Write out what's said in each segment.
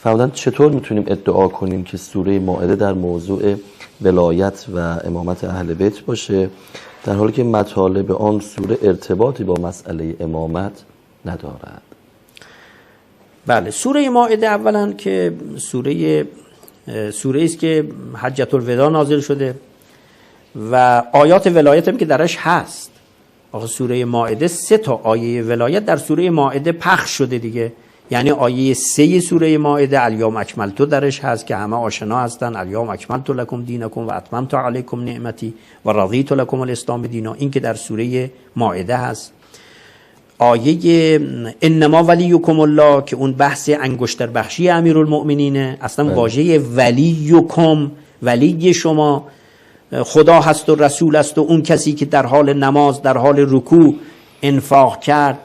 فرمودن چطور میتونیم ادعا کنیم که سوره مائده در موضوع ولایت و امامت اهل بیت باشه در حالی که مطالب آن سوره ارتباطی با مسئله امامت ندارد؟ بله، سوره مائده اولا که سوره است که حجة الوداع نازل شده و آیات ولایت هم که درش هست. آخه سوره مائده 3 تا آیه ولایت در سوره مائده پخش شده دیگه. یعنی آیه 3 سوره مائده الیوم اکملت درش هست که همه آشنا هستن، الیوم اکملت لکم دینکم و اتممت علیکم نعمتی و رضیت لکم الاسلام دینا، این که در سوره مائده هست. آیه انما ولیکم الله که اون بحث انگشتر بخشی امیرالمؤمنینه. اصلا واژه ولیکم، ولی شما خدا هست و رسول است و اون کسی که در حال نماز در حال رکوع انفاق کرد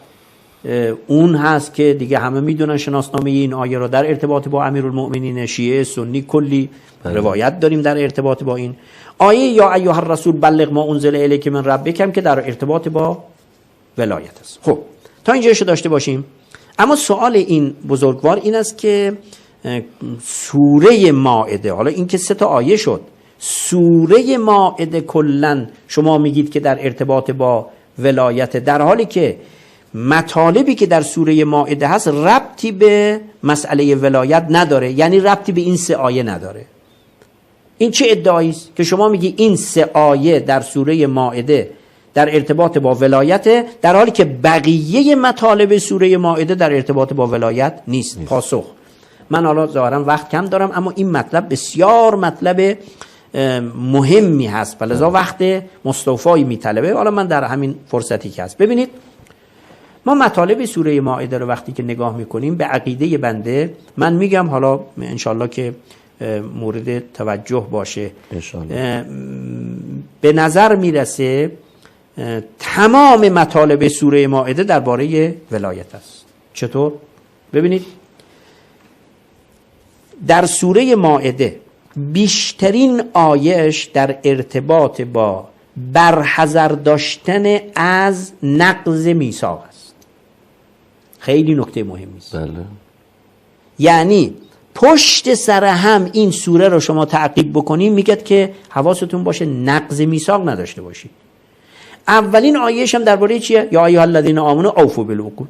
اون هست که دیگه همه میدونن شناسنامه این آیه رو در ارتباط با امیرالمؤمنین شیعه سنی کلی روایت داریم در ارتباط با این آیه. یا ایها الرسول بلغ ما انزل الیک من ربک که در ارتباط با ولایت است. خب تا اینجاشو داشته باشیم. اما سوال این بزرگوار این است که سوره مائده، حالا این که 3 تا آیه شد، سوره مائده کلن شما میگید که در ارتباط با ولایت، در حالی که مطالبی که در سوره مائده هست ربطی به مسئله ولایت نداره، یعنی ربطی به این 3 آیه نداره. این چه ادعایی است که شما میگی این 3 آیه در سوره مائده در ارتباط با ولایت، در حالی که بقیه مطالب سوره مائده در ارتباط با ولایت نیست؟ پاسخ: من حالا ظاهرا وقت کم دارم اما این مطلب بسیار مطلب مهمی هست و لذا وقت مستوفایی میطلبه. حالا من در همین فرصتی که هست، ببینید ما مطالب سوره مائده رو وقتی که نگاه میکنیم به عقیده بنده، من میگم حالا انشالله که مورد توجه باشه، به نظر میرسه تمام مطالب سوره مائده درباره ولایت است. چطور؟ ببینید در سوره مائده بیشترین آیهش در ارتباط با برحذر داشتن از نقض میثاق است. خیلی نکته مهمی است. بله. یعنی پشت سر هم این سوره رو شما تعقیب بکنیم میگه که حواستون باشه نقض میثاق نداشته باشید. اولین آیهش هم درباره چیه؟ یا ایها الذین آمنوا اوفوا بالعقود.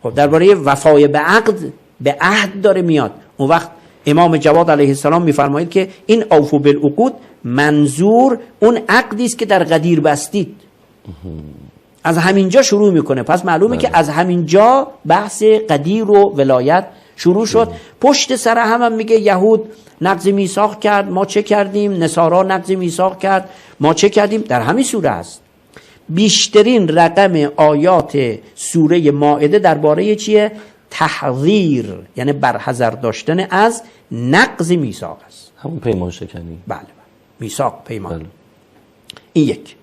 خب درباره وفای به عقد، به عهد داره میاد. اون وقت امام جواد علیه السلام میفرمایید که این اوفوا بالعقود منظور اون عقدی است که در غدیر بستید. از همینجا شروع میکنه. پس معلومه که از همینجا بحث غدیر و ولایت شروع شد. پشت سر هم میگه یهود نقض میثاق کرد، ما چه کردیم؟ نصارا نقض میثاق کرد، ما چه کردیم؟ در همین سوره است. بیشترین رقم آیات سوره مائده درباره چیه؟ تحذیر، یعنی برحذر داشتن از نقض میثاق است. همون پیمان شکنی. بله، میثاق، پیمان. بله. این یک.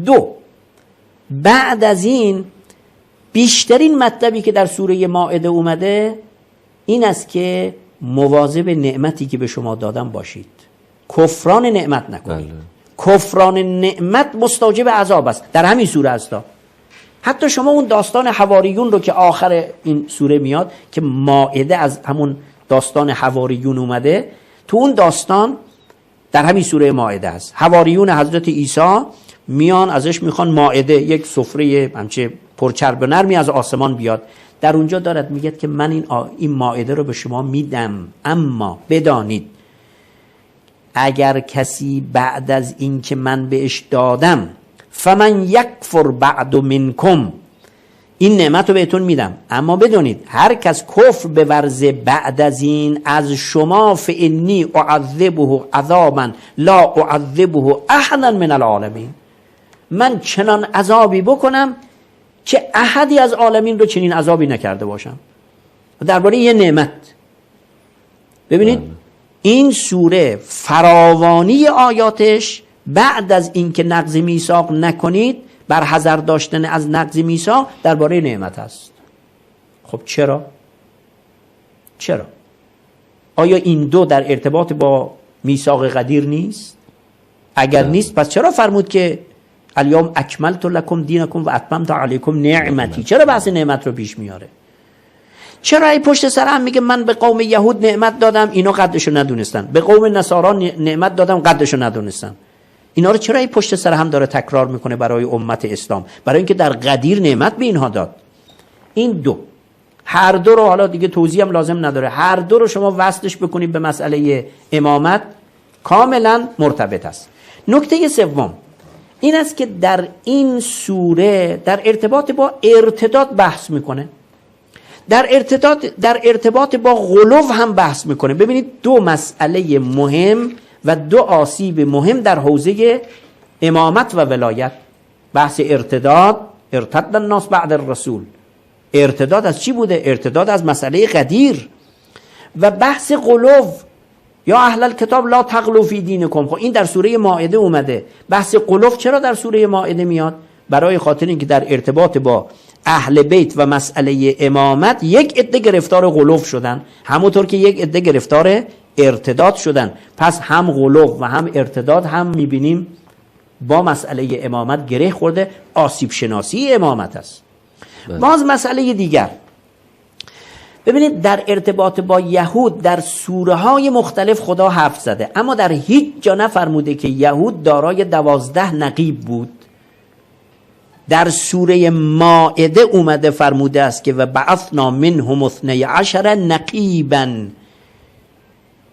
2، بعد از این بیشترین مطلبی که در سوره مائده اومده این است که مواظب نعمتی که به شما دادم باشید، کفران نعمت نکنید. بله. کفران نعمت مستوجب عذاب است. در همین سوره است. حتی شما اون داستان حواریون رو که آخر این سوره میاد که مائده از همون داستان حواریون اومده، تو اون داستان در همین سوره مائده است. حواریون حضرت عیسی میان ازش میخوان مائده، یک سفره همچه پرچرب و نرمی از آسمان بیاد. در اونجا دارد میگه که من این مائده رو به شما میدم، اما بدانید اگر کسی بعد از این که من بهش دادم فمن یکفر بعد منکم، این نعمت رو بهتون میدم، اما بدونید هر کس کفر به ورزه بعد از این از شما فانی اعذبه عذابا لا اعذبه احدا من العالمین، من چنان عذابی بکنم که احدی از عالمین رو چنین عذابی نکرده باشم. درباره یه نعمت ببینید این سوره فراوانی آیاتش بعد از اینکه نقض میثاق نکنید، بر حذر داشتن از نقض میثاق درباره نعمت است. خب چرا؟ آیا این دو در ارتباط با میثاق غدیر نیست؟ اگر نیست پس چرا فرمود که الیوم اکملت لکم دینکم و اتممت علیکم نعمتی؟ چرا بحث نعمت رو پیش میاره؟ چرا ای پشت سر هم میگه من به قوم یهود نعمت دادم اینا قدرشو ندونستن، به قوم نصارا نعمت دادم قدرشو ندونستن؟ اینا رو چرا ای پشت سر هم داره تکرار میکنه برای امت اسلام؟ برای اینکه در قدیر نعمت به اینها داد. این دو، هر دو رو حالا دیگه توضیح هم لازم نداره، هر دو رو شما وصلش بکنید به مسئله امامت کاملا مرتبط است. نکته سوم این است که در این سوره در ارتباط با ارتداد بحث میکنه، در ارتباط با غلو هم بحث میکنه. ببینید دو مسئله مهم و دو آسیب مهم در حوزه امامت و ولایت. بحث ارتداد، ارتد الناس بعد الرسول. ارتداد از چی بوده؟ ارتداد از مسئله قدیر. و بحث غلو، یا اهل الکتاب لا تغلوا فی دینکم. خب این در سوره مائده اومده. بحث غلو چرا در سوره مائده میاد؟ برای خاطر اینکه در ارتباط با اهل بیت و مسئله امامت یک عده گرفتار غلو شدن، همونطور که یک عده گرفتار ارتداد شدن. پس هم غلو و هم ارتداد هم میبینیم با مسئله امامت گره خورده. آسیب شناسی امامت است. باز مسئله دیگر، ببینید در ارتباط با یهود در سوره های مختلف خدا حرف زده، اما در هیچ جا نفرموده که یهود دارای 12 نقیب بود. در سوره مائده اومده فرموده است که و بعثنا منهم 12 نقیبا.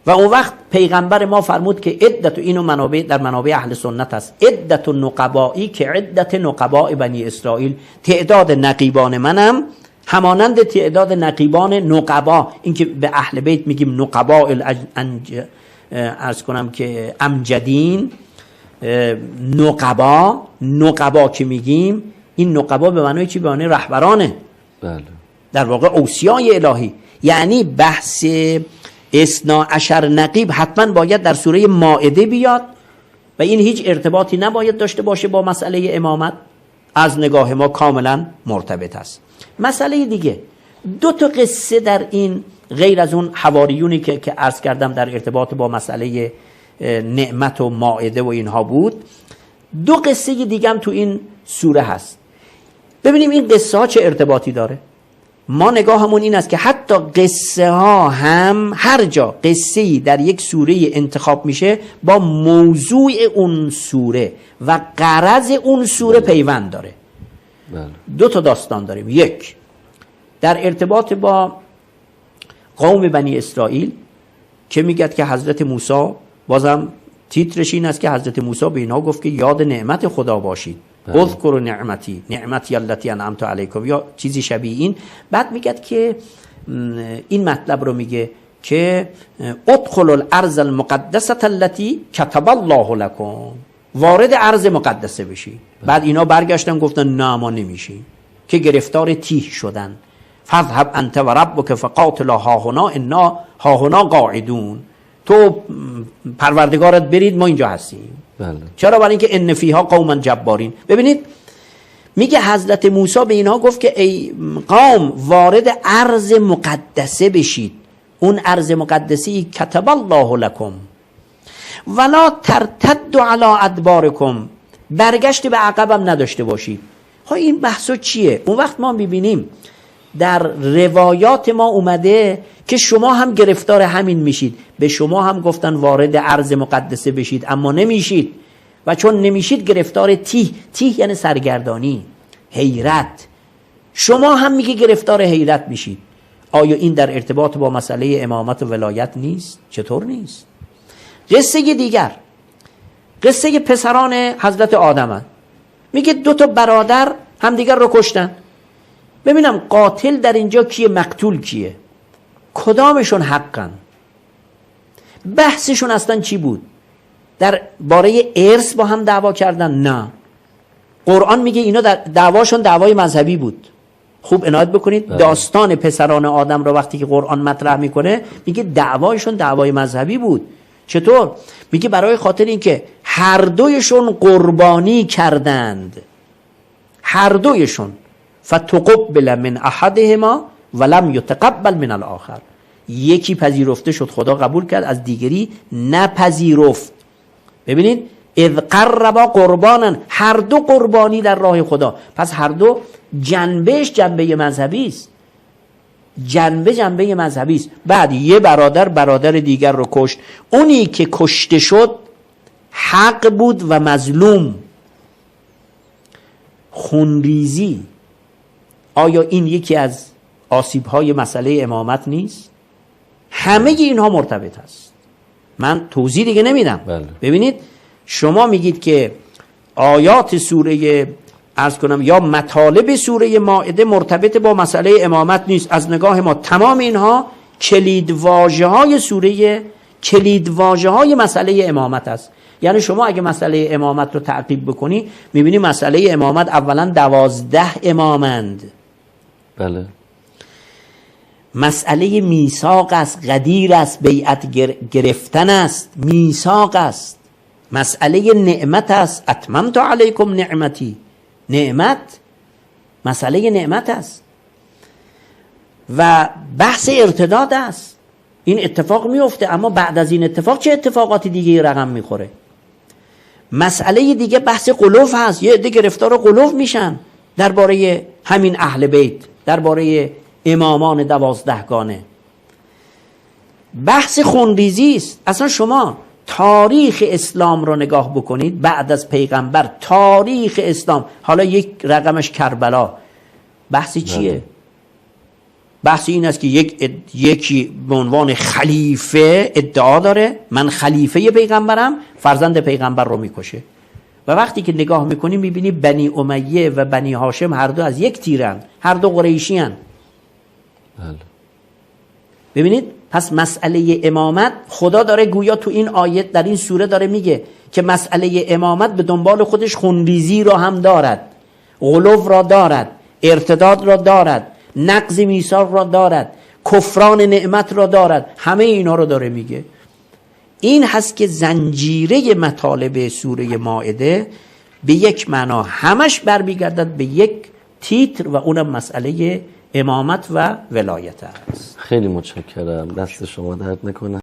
و اون وقت پیغمبر ما فرمود که عدت، اینو منابع در منابع اهل سنت است، عدت نقبایی که عدت نقباء بنی اسرائیل، تعداد نقیبان منم همانند تعداد نقیبان نقبا. این که به اهل بیت میگیم نقباء ارز کنم که امجدین، نقبا که میگیم، این نقبا به معنای چی؟ به معنای رهبرانه. بله. در واقع اوصیای الهی. یعنی بحث 12 نقیب حتما باید در سوره مائده بیاد و این هیچ ارتباطی نباید داشته باشه با مسئله امامت. از نگاه ما کاملا مرتبط است. مسئله دیگه، 2 تا قصه در این غیر از اون حواریونی که عرض کردم در ارتباط با مسئله نعمت و مائده و اینها بود، 2 قصه دیگه هم تو این سوره هست. ببینیم این قصه ها چه ارتباطی داره. ما نگاهمون این است که حتی قصه ها هم هر جا قصه‌ای در یک سوره انتخاب میشه با موضوع اون سوره و غرض اون سوره پیوند داره. 2 تا داستان داریم. یک در ارتباط با قوم بنی اسرائیل که میگد که حضرت موسی، بازم تیترش این است که حضرت موسی به اینا گفت که یاد نعمت خدا باشید، اذکروا نعمتی التي انعمت علیکم، یا چیزی شبیه این. بعد میگد که این مطلب رو میگه که ادخلوا الارض المقدسه التي كتب الله لكم، وارد ارض مقدسه بشی. بعد اینا برگشتن گفتن نه ما نمیشیم، که گرفتار تیه شدن. فذهب انت و ربک فقاتلا هاهنا انا هاهنا قاعدون. تو پروردگارت برید ما اینجا هستیم. بله. چرا؟ برای اینکه ان فیها قوما جبارین. ببینید میگه حضرت موسی به اینها گفت که ای قوم وارد ارض مقدسه بشید. اون ارض مقدسی کتب الله لکم ولا ترتدوا علی ادبارکم، برگشت به عقبم نداشته باشید. خب این بحثو چیه؟ اون وقت ما میبینیم در روایات ما اومده که شما هم گرفتار همین میشید. به شما هم گفتن وارد ارض مقدسه بشید اما نمیشید، و چون نمیشید گرفتار تیه یعنی سرگردانی، حیرت. شما هم میگه گرفتار حیرت میشید. آیا این در ارتباط با مسئله امامت و ولایت نیست؟ چطور نیست؟ قصه دیگر، قصه پسران حضرت آدم، میگه 2 تا برادر همدیگر رو کشتن. ببینم قاتل در اینجا کیه، مقتول کیه، کدامشون حقن؟ بحثشون اصلا چی بود؟ در باره ارث با هم دعوا کردن؟ نه. قرآن میگه اینا دعواشون دعوای مذهبی بود. خوب عنایت بکنید، داستان پسران آدم رو وقتی که قرآن مطرح میکنه میگه دعوایشون دعوای مذهبی بود. چطور؟ میگه برای خاطر اینکه هر دویشون قربانی کردند، هر دویشون، فتقبل من احدهما ولم یتقبل من الاخر. یکی پذیرفته شد خدا قبول کرد، از دیگری نپذیرفت. ببینید اذ قربا قربانا، هر دو قربانی در راه خدا. پس هر دو جنبهش جنبه مذهبی است، جنبه مذهبی است. بعد یه برادر دیگر رو کشت، اونی که کشته شد حق بود و مظلوم. خونریزی، آیا این یکی از آسیب‌های مسئله امامت نیست؟ همه اینها مرتبط است. من توضیح دیگه نمیدم. بله. ببینید شما میگید که آیات سوره عرض کنم یا مطالب سوره مائده مرتبط با مسئله امامت نیست. از نگاه ما تمام اینها کلیدواژه‌های سوره، کلیدواژه‌های مسئله امامت است. یعنی شما اگه مسئله امامت رو تعقیب بکنی میبینی مسئله امامت اولا 12 امامند. بله. مسئله میثاق است، غدیر است، بیعت گرفتن است، میثاق است. مسئله نعمت است، اتممت علیکم نعمتی. نعمت، مسئله نعمت است. و بحث ارتداد است. این اتفاق میفته، اما بعد از این اتفاق چه اتفاقاتی دیگه رقم میخوره؟ مسئله دیگه بحث قلوف هست. یه عده گرفتار قلوف میشن درباره همین اهل بیت، درباره امامان 12گانه. بحث خونریزی است. اصلا شما تاریخ اسلام رو نگاه بکنید بعد از پیغمبر، تاریخ اسلام، حالا یک رقمش کربلا، بحثی چیه؟ بحث این است که یکی به عنوان خلیفه ادعا داره من خلیفه پیغمبرم، فرزند پیغمبر رو میکشه. و وقتی که نگاه میکنی میبینی بنی امیه و بنی هاشم هر دو از یک تیرن، هر دو قریشی هن. بله. ببینید پس مسئله امامت خدا داره گویا تو این آیت در این سوره داره میگه که مسئله امامت به دنبال خودش خونریزی را هم دارد، غلو را دارد، ارتداد را دارد، نقض میثاق را دارد، کفران نعمت را دارد. همه اینا رو داره میگه. این هست که زنجیره مطالب سوره مائده به یک معنا همش برمیگردد به یک تیتر و اونم مسئله امامت و ولایت است. خیلی متشکرم، دست شما درد نکنه.